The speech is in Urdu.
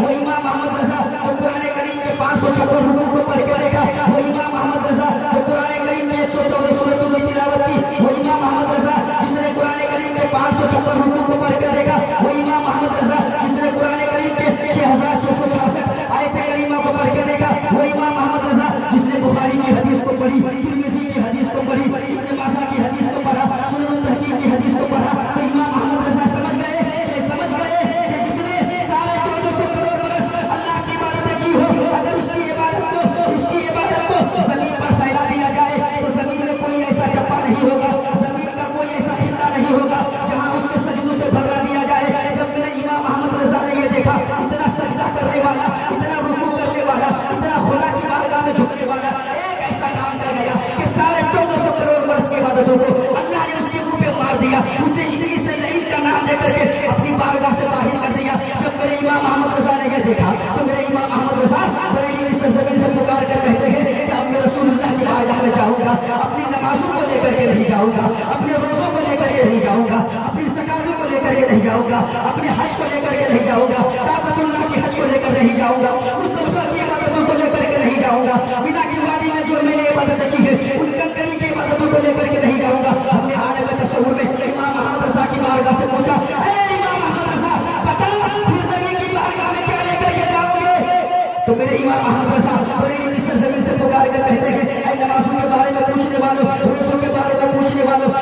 وہ امام محمد رضا جو قرآن کریم کے 556 رکوع کو پڑھ کے دیکھا، وہ امام محمد رضا جو قرآن کریم میں 114 سورتوں میں تلاوت کی، وہ امام محمد رضا جس نے قرآن کریم کے 556 رکوع کو پڑھ کے دیکھا، وہ امام محمد رضا جس نے قرآن کریم کے 6666 آیت کریمہ کو پڑھ کے دیکھا، وہ امام محمد رضا جس نے بخاری کی حدیث کو پڑھی، ترمذی کی حدیث کو پڑھی، ابن ماجہ کی حدیث کو پڑھا، سنن التحقیق کی حدیث کو پڑھا، تو امام محمد رضا سمجھ گئے کہ جس نے سارے 1400 کروڑ برس اللہ کی عبادت کی ہو، اگر اس کی عبادت کو زمین پر پھیلا دیا جائے تو زمین میں کوئی ایسا چپا نہیں ہوگا، زمین کا کوئی ایسا خطہ نہیں ہوگا جہاں اس کے سجدوں سے بھرا دیا جائے۔ جب میرے امام محمد رضا نے یہ دیکھا، اتنا سجدہ کرنے والا، اتنا رکوع کرنے والا، اتنا خدا کی بارگاہ میں جھکنے والا ایک ایسا کام کر گیا کہ سارے 1400 کروڑ برس کی عبادتوں کو اللہ نے اس کے منہ پہ مار دیا، اسے ابلیس لعین کا نام دے کر کے اپنی بارگاہ سے باہر کر دیا۔ جب میرے امام محمد رضا نے یہ دیکھا تو میرے امام محمد رضا بریلی کی سرزمین سے پکار کر کہتے ہیں کہ اب میں رسول اللہ کی بارگاہ میں جاؤں گا، اپنی نمازوں کو لے کر کے نہیں جاؤں گا، اپنے روزوں کو لے کر کے نہیں جاؤں گا، اپنی زکاتوں کو لے کر کے نہیں جاؤں گا، اپنے حج کو لے کر کے نہیں جاؤں گا، کعبۃ اللہ کی حج کو لے کر نہیں جاؤں گا، مصطفیٰ کی عبادتوں کو لے کر کے نہیں جاؤں گا، بنا کی وادی میں جو میں نے عبادتیں کی ہے ان کنکری کی عبادتوں کو لے کر کے نہیں جاؤں گا۔ ہم نے عالم تصور میں امام محمد رضا کی بارگاہ سے پوچھا، اے امام محمد رضا بتا پھر نبی کی بارگاہ میں کیا لے کر کے جاؤ گے؟ تو میرے امام محمد رضا بریلی کی سرزمین سے پکار کر کہتے ہیں، اے نمازوں کے بارے میں پوچھنے والوں، روزوں کے بارے میں پوچھنے والوں،